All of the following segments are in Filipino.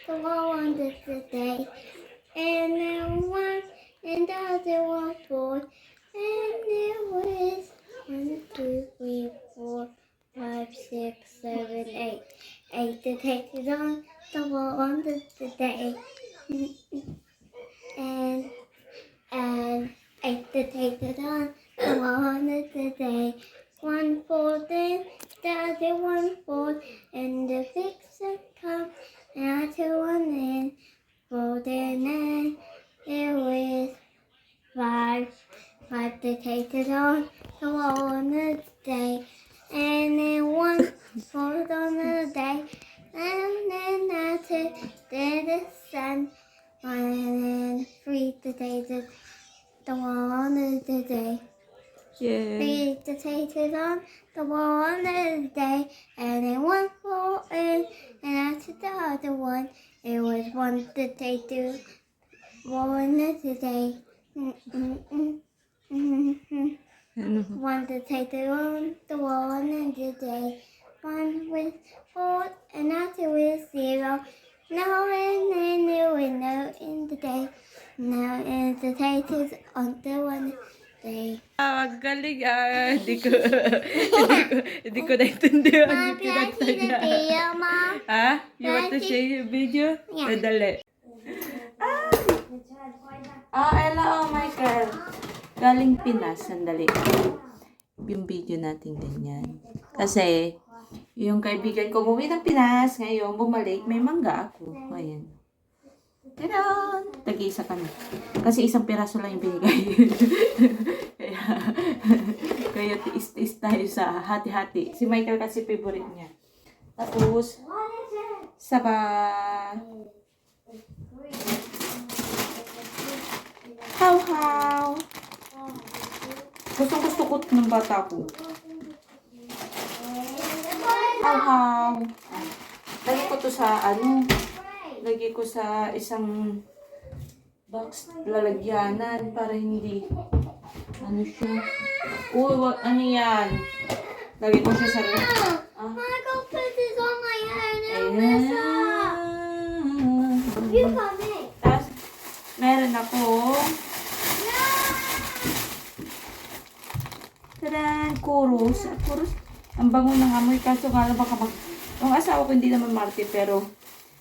the one the day. And then one and the other one four. And there was 1, 2, 3, 4, 5, 6, 7, 8. 8 to take it on the one the day. And 8 to take it on the one the day. 1 for then, the other one for, and the fixer come, and the other one in, for then, and there was 5. 5 to take it on the one the day. And then 1 for the day, and then after the sun, and then 3 to take it the one the day. Yeah. 3 to take it on the one the day, and then 1 for it, and after the other one, it was 1 to take the one the day. Ano? 1 to take the one in the day. 1 with 4 and after with 0. No and then no and no in the day. Now and the take is on the one day. Ang galing hindi ko naintindihan Mom, yung can I see the pinagtanya. video, Mom? Ha? You want to Can I see yung video? Yeah. Dali. Ella, Michael. Galing Pinas, sandali. Yung video natin ganyan. Kasi, yung kaibigan ko umuwi ng Pinas, ngayon bumalik, may mangga ako. Ayan. Ganon! Tag-isa kami. Kasi isang piraso lang yung binigay. kaya tiis-tiis tayo sa hati-hati. Si Michael kasi favorite niya. Tapos, saba... How? Gusto ko ng bata ko. How? Lagi ko to sa lagi ko sa isang box lalagyanan para hindi siya. Ano yan? Lagi ko siya sa Michael put this on my head and Ayan. mess up. You come in. Tapos, meron ako. Tadan! Chorus. Ang bango ng amoy. Kaso nga lang baka yung asawa ko hindi naman marte pero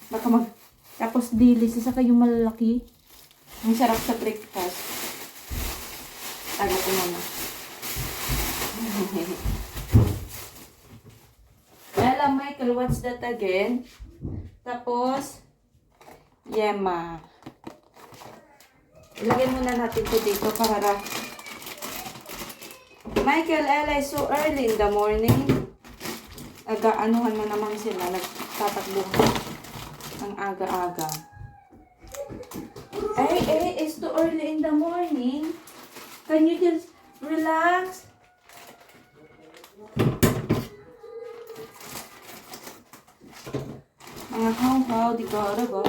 baka tapos dilis. Saka yung malalaki. Ang sarap sa breakfast. Tago ko muna. Ella, Michael, what's that again? Tapos, yema. Ilagay muna natin ito dito para Michael, Ella is so early in the morning. Aga-anuhan mo naman sila. Nagtatakbo ang aga-aga. It's too early in the morning. Can you just relax? Mga how, di ka ba?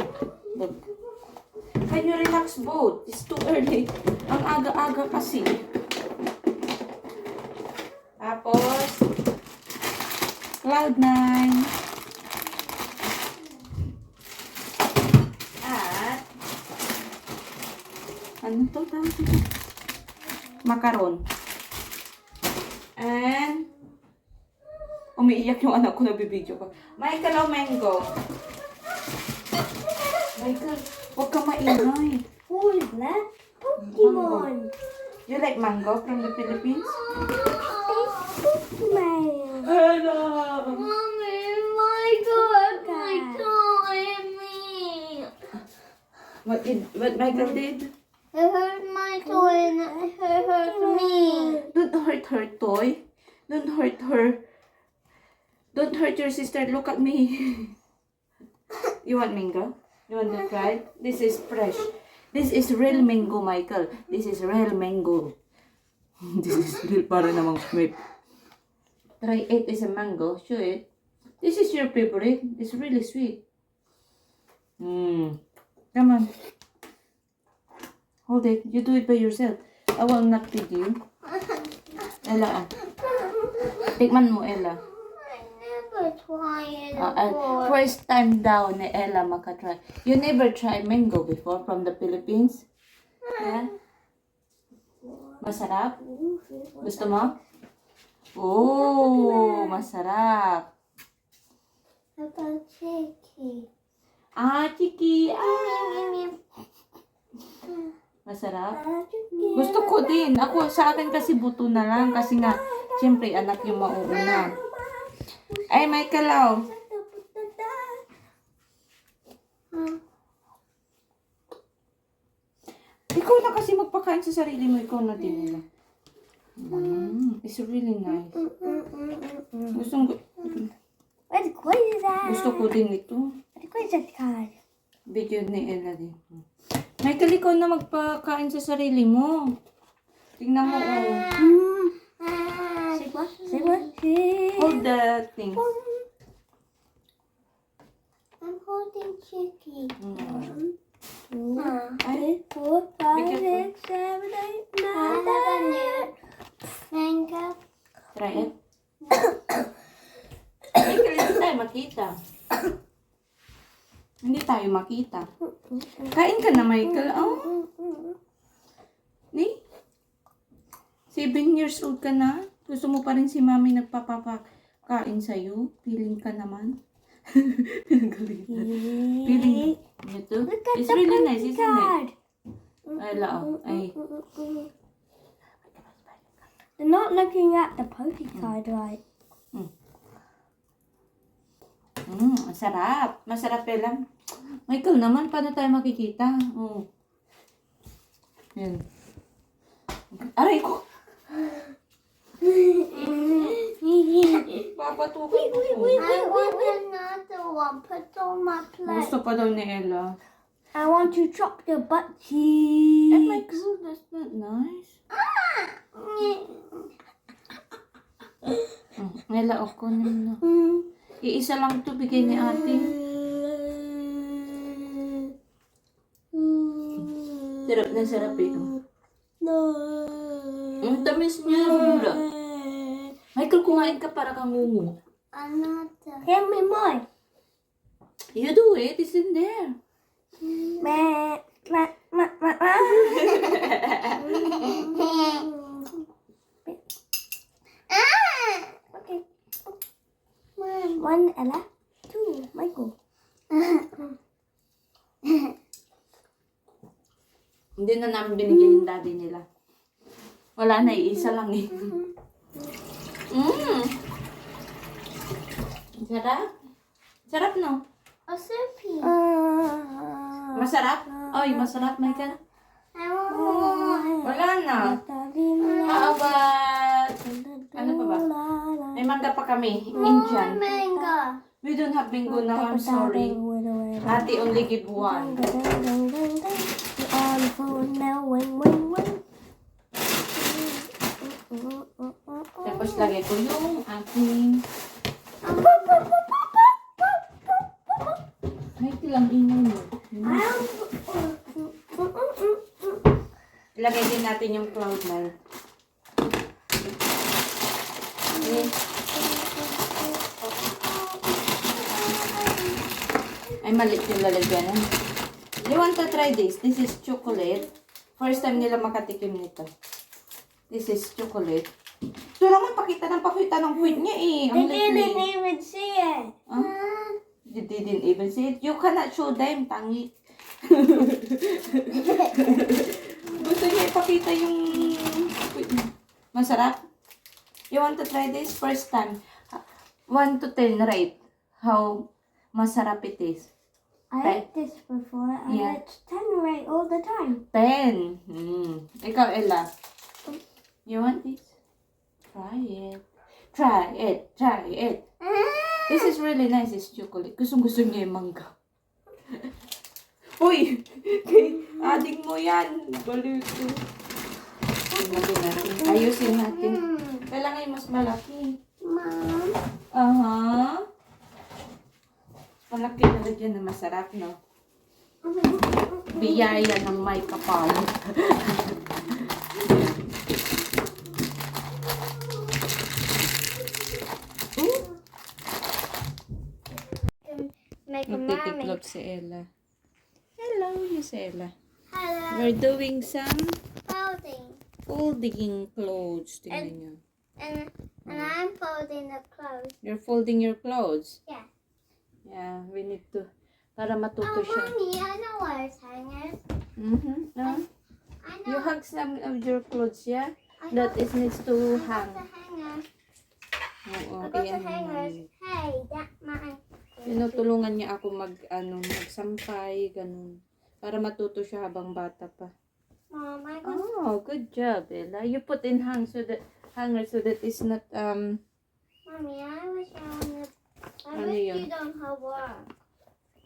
Can you relax both? It's too early. Ang aga-aga kasi. Tapos, Cloud9. At, ano to? Tawag ito? Macaron. And, umiiyak yung anak ko na bibidyo ko. Michael o Mango? Michael, huwag ka maingay. Who is that? Pokemon. You like mango from the Philippines? Pokemon. Hello! Mommy, Michael, my toy me. What Michael did? It hurt my toy and it hurt me. Don't hurt her toy. Don't hurt her. Don't hurt your sister. Look at me. You want mango? You want to try? This is fresh. This is real mango, Michael. This is real mango. This is real para namang may... Try it is a mango. Show it. This is your favorite. It's really sweet. Come on. Hold it. You do it by yourself. I will not feed you. Ella, tikman mo, Ella. I never never tried it Ah, before. first time daw ni Ella makatry. You never tried mango before from the Philippines? Yeah? Masarap? Gusto mo? Oh, masarap. How about chicken? Ah, chiki. Ah. Masarap? Gusto ko din. Ako, sa akin kasi buto na lang. Kasi nga, siyempre, anak yung mauuna. Ay, Michael, oh. Ikaw na kasi magpakain sa sarili mo. Ikaw na din nila. It's really nice. Where's Quasar? Gusto ko din ito. Where's Quasar card? Video ni Ella din. Michael, ikaw na magpakain sa sarili mo. Tingnan mo, oh. Say what? Say what? Hold the thing. I'm holding chicken. Mm. 2, 3, 4, 5, 6, 7, 8, 9, 10. Mango. Try it. Michael, hindi tayo makita. Hindi tayo makita. Kain ka na, Michael. Oh, ni? 7 years old ka na? Gusto mo pa rin si mami nagpapakain sa'yo? Feeling ka naman. Pinagalitan. Feeling. Ito? Look at It's the really nice, pink isn't it? card. Ay, lao. Ay. They're not looking at the Poke card right. Ang sarap. Masarap lang. Michael naman, paano tayo makikita? Oh. Yan. Aray ko! Papatukan ko. I want another one. Put on my plate. Gusto pa daw ni Ella. I want to chop the butt Eh, cheese. Michael, that's not nice. Ella, ako na. Iisa lang ito bigay ni ate. Sarap na sarap ito. Ang tamis niya. Mura. Michael, kumain ka para kang ngumu. Another. Give me more. You do it. It's in there. Meh. Meh. Meh. Meh. Okay. One Ella, 2 Michael. Hindi na namin binigay yung daddy nila. Wala na, iisa lang eh. Sarap. Sarap, no? A soupy. Masarap? Oy, masarap, Michael. I want more. Wala na. How about... Ano pa ba? May mangga pa kami. Indian. Mango. We don't have bingo now, I'm sorry. Ate only give one. On the phone now, wing, wing, wing. Tapos lagay ko yung aking... Michael, ang ingay mo. Ilagay din natin yung Cloud9. Ay, maliit yung lalagyan. You want to try this? This is chocolate. First time nila makatikim nito. This is chocolate. Ito naman, pakita ng puwit niya eh. Ang They didn't liit. even see it. You didn't even see it. You cannot show them, tangi. Gusto niya ipakita yung puwit niya. Masarap? You want to try this? First time. 1 to 10, rate. How masarap it is. I ate this before and Yeah. it's 10 right all the time. 10. Ikaw, Ella. You want this? Try it. Try it. Try it. This is really nice. It's chocolate. Gusto niya yung mangga. Uy! Kay ading mo yan. Baliw ko. Ayusin natin. Kailangan yung mas malaki. Mom. Aha. Malaki na dyan na masarap, no? Biyaya ng may kapal. make a mermaid. Magtitiklop si Ella. Hello, Miss Ella. Hello. We're doing some Folding. folding clothes. Tingnan nyo. And I'm folding the clothes. You're folding your clothes. Yeah. Yeah, we need to, para matuto Oh, siya. Mommy, I know where it's hangers. I know. You hang some of your clothes, yeah? I That got- is needs to I hang. got the hanger. Oo, I got the ayan. hangers. Hey, that mine. Tinutulungan niya ako magsampay, ganun. Para matuto siya habang bata pa. Mom, I got. Oh, good job, Ella. You put in hanger so that it's not, Mommy, I wish Ano you yun? don't have work.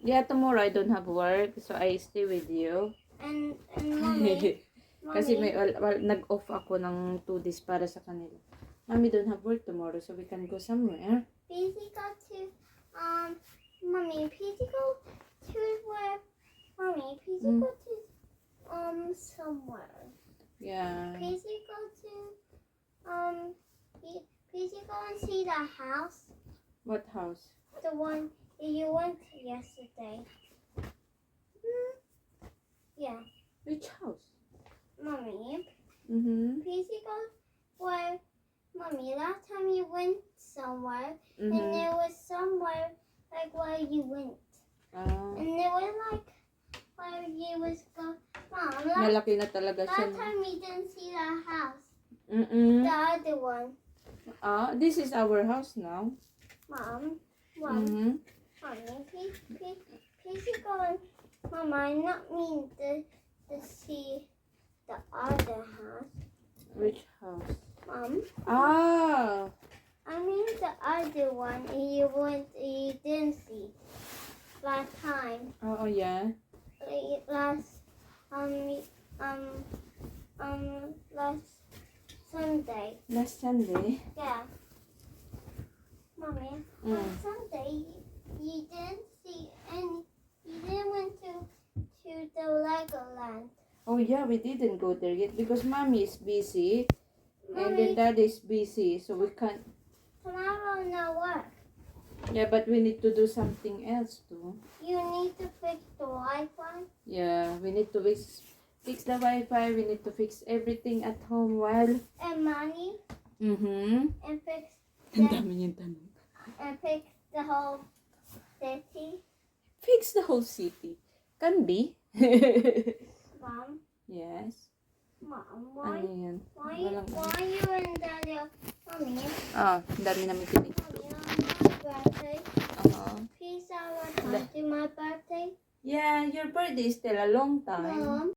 yeah, tomorrow I don't have work, so I stay with you. And mommy, Kasi mommy, nag-off ako ng 2 days para sa kanila. Mommy don't have work tomorrow, so we can go somewhere. please go to mommy, please go to where, mommy, please go to somewhere. Yeah. Please go to please go and see the house, What house? the one that you went to yesterday. Yeah, Which house? mommy, Mm-hmm. please go where, mommy. Last time you went somewhere, and Mm-hmm. there was somewhere like where you went. Ah, And there was like where you was go. Mom, malaki na talaga siya. last time we didn't see the house. Mm-mm. The other one. This is our house now. Mom, Mm-hmm. mommy, please go and. Mom, I not mean to see the other house. Which house? Mom, Ah, I mean the other one you didn't see last time. oh yeah. Last last Sunday. Last Sunday. Yeah. Mommy, Mm. on Sunday you didn't see any. You didn't went to the Legoland. Oh yeah, we didn't go there yet because mommy is busy and then Mommy, daddy is busy, so we can't. tomorrow no work. Yeah, but we need to do something else too. You need to fix the Wi-Fi Yeah, we need to fix the Wi-Fi. We need to fix everything at home while. and money Mm-hmm. and fix Ang the, dami niyang tanong. and fix the whole city. Fix the whole city. Can be. Mom, Yes. Mom, Ano yan? Walang- why you and Daddy, Mommy, ang dami namin tinito. Mommy, on my birthday, please I want to do my birthday. Yeah, your birthday is still a long time. Mom,